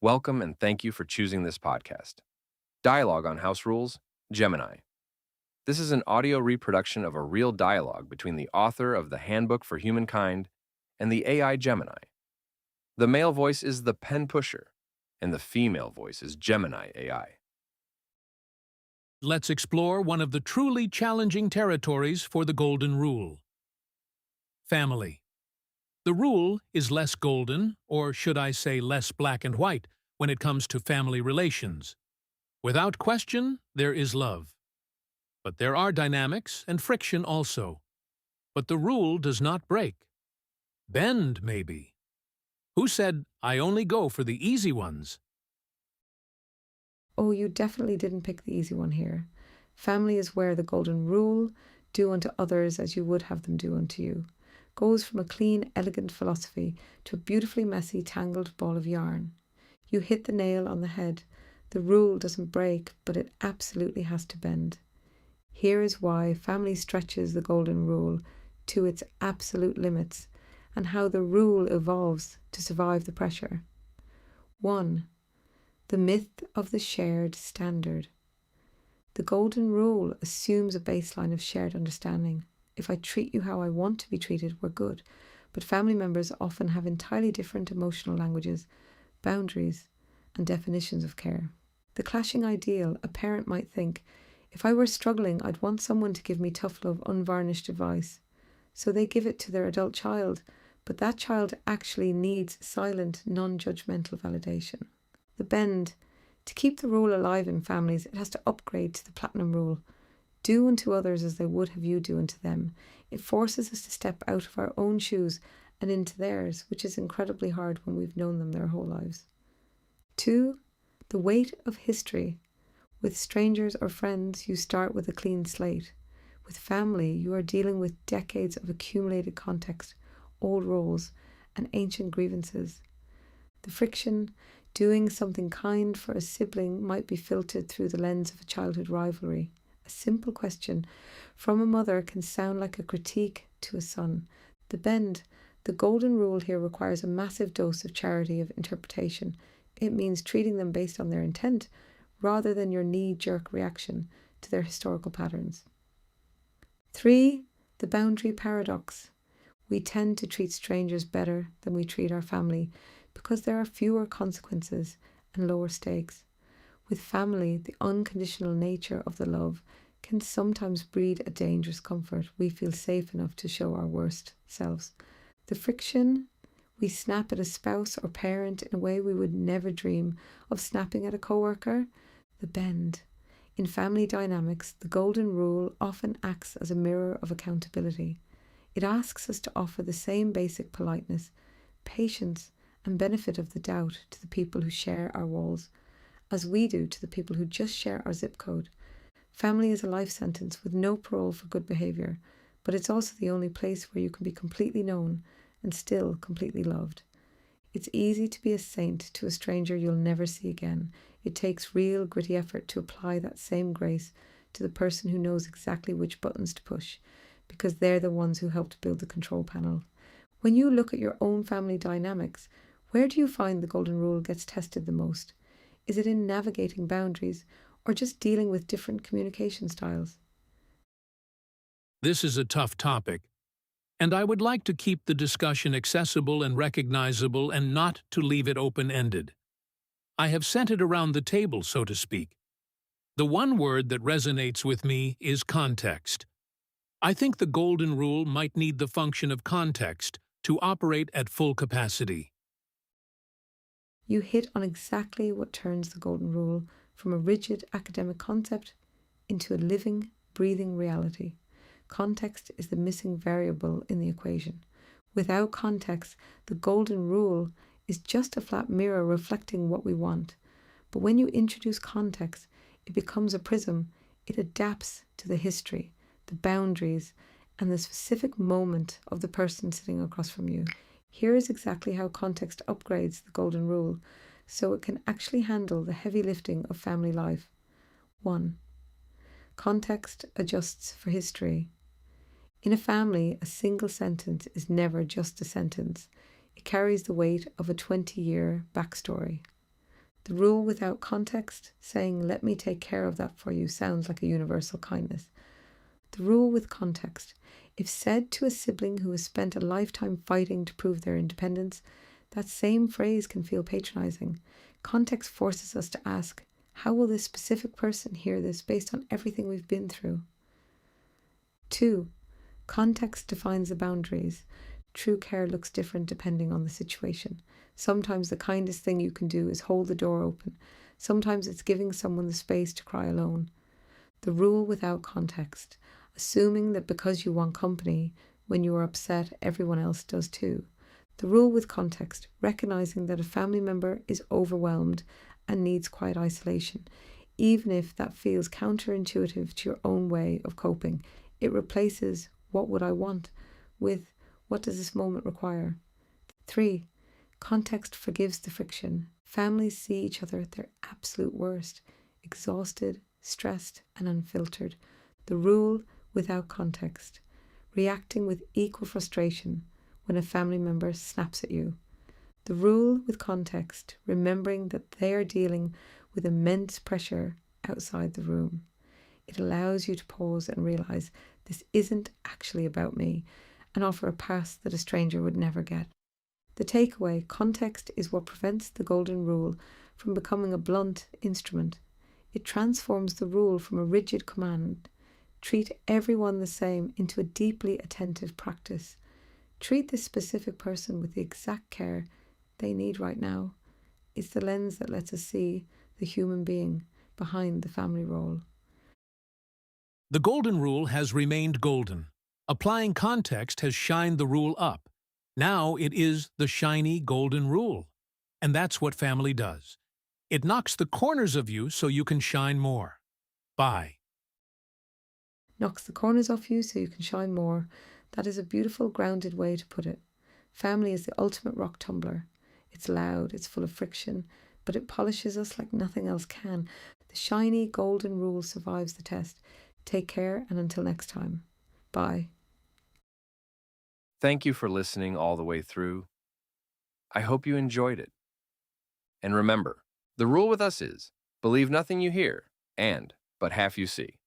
Welcome and thank you for choosing this podcast. Dialogue on House Rules, Gemini. This is an audio reproduction of a real dialogue between the author of the Handbook for Humankind and the AI Gemini. The male voice is the pen pusher, and the female voice is Gemini AI. Let's explore one of the truly challenging territories for the Golden Rule. Family. The rule is less golden, or should I say less black and white, when it comes to family relations. Without question, there is love. But there are dynamics and friction also. But the rule does not break. Bend, maybe. Who said, "I only go for the easy ones"? Oh, you definitely didn't pick the easy one here. Family is where the golden rule, do unto others as you would have them do unto you, goes from a clean, elegant philosophy to a beautifully messy, tangled ball of yarn. You hit the nail on the head. The rule doesn't break, but it absolutely has to bend. Here is why family stretches the golden rule to its absolute limits and how the rule evolves to survive the pressure. 1. The myth of the shared standard. The golden rule assumes a baseline of shared understanding. If I treat you how I want to be treated, we're good. But family members often have entirely different emotional languages, boundaries, and definitions of care. The clashing ideal: a parent might think, if I were struggling, I'd want someone to give me tough love, unvarnished advice. So they give it to their adult child, but that child actually needs silent, non-judgmental validation. The bend. To keep the rule alive in families, it has to upgrade to the platinum rule. Do unto others as they would have you do unto them. It forces us to step out of our own shoes and into theirs, which is incredibly hard when we've known them their whole lives. 2. The weight of history. With strangers or friends, you start with a clean slate. With family, you are dealing with decades of accumulated context, old roles, and ancient grievances. The friction: doing something kind for a sibling might be filtered through the lens of a childhood rivalry. A simple question from a mother can sound like a critique to a son. The bend. The golden rule here requires a massive dose of charity of interpretation. It means treating them based on their intent rather than your knee-jerk reaction to their historical patterns. 3. The boundary paradox. We tend to treat strangers better than we treat our family because there are fewer consequences and lower stakes. With family, the unconditional nature of the love can sometimes breed a dangerous comfort. We feel safe enough to show our worst selves. The friction: we snap at a spouse or parent in a way we would never dream of snapping at a coworker. The bend. In family dynamics, the golden rule often acts as a mirror of accountability. It asks us to offer the same basic politeness, patience, and benefit of the doubt to the people who share our walls, as we do to the people who just share our zip code. Family is a life sentence with no parole for good behaviour, but it's also the only place where you can be completely known and still completely loved. It's easy to be a saint to a stranger you'll never see again. It takes real gritty effort to apply that same grace to the person who knows exactly which buttons to push, because they're the ones who helped build the control panel. When you look at your own family dynamics, where do you find the golden rule gets tested the most? Is it in navigating boundaries or just dealing with different communication styles? This is a tough topic, and I would like to keep the discussion accessible and recognizable and not to leave it open-ended. I have sent it around the table, so to speak. The one word that resonates with me is context. I think the golden rule might need the function of context to operate at full capacity. You hit on exactly what turns the golden rule from a rigid academic concept into a living, breathing reality. Context is the missing variable in the equation. Without context, the golden rule is just a flat mirror reflecting what we want. But when you introduce context, it becomes a prism. It adapts to the history, the boundaries, and the specific moment of the person sitting across from you. Here is exactly how context upgrades the golden rule so it can actually handle the heavy lifting of family life. 1. Context adjusts for history. In a family, a single sentence is never just a sentence. It carries the weight of a 20-year backstory. The rule without context, saying, let me take care of that for you, sounds like a universal kindness. The rule with context, if said to a sibling who has spent a lifetime fighting to prove their independence, that same phrase can feel patronizing. Context forces us to ask, how will this specific person hear this based on everything we've been through? 2. Context defines the boundaries. True care looks different depending on the situation. Sometimes the kindest thing you can do is hold the door open. Sometimes it's giving someone the space to cry alone. The rule without context, assuming that because you want company, when you are upset, everyone else does too. The rule with context, recognizing that a family member is overwhelmed and needs quiet isolation, even if that feels counterintuitive to your own way of coping. It replaces what would I want with what does this moment require. 3. Context forgives the friction. Families see each other at their absolute worst, exhausted, stressed, and unfiltered. The rule without context, reacting with equal frustration when a family member snaps at you. The rule with context, remembering that they are dealing with immense pressure outside the room. It allows you to pause and realize this isn't actually about me and offer a pass that a stranger would never get. The takeaway, context is what prevents the golden rule from becoming a blunt instrument. It transforms the rule from a rigid command. Treat everyone the same into a deeply attentive practice. Treat this specific person with the exact care they need right now. It's the lens that lets us see the human being behind the family role. The golden rule has remained golden. Applying context has shined the rule up. Now it is the shiny golden rule. And that's what family does. It knocks the corners of you so you can shine more. Bye. Knocks the corners off you so you can shine more. That is a beautiful, grounded way to put it. Family is the ultimate rock tumbler. It's loud, it's full of friction, but it polishes us like nothing else can. The shiny golden rule survives the test. Take care, and until next time. Bye. Thank you for listening all the way through. I hope you enjoyed it. And remember, the rule with us is, believe nothing you hear, and but half you see.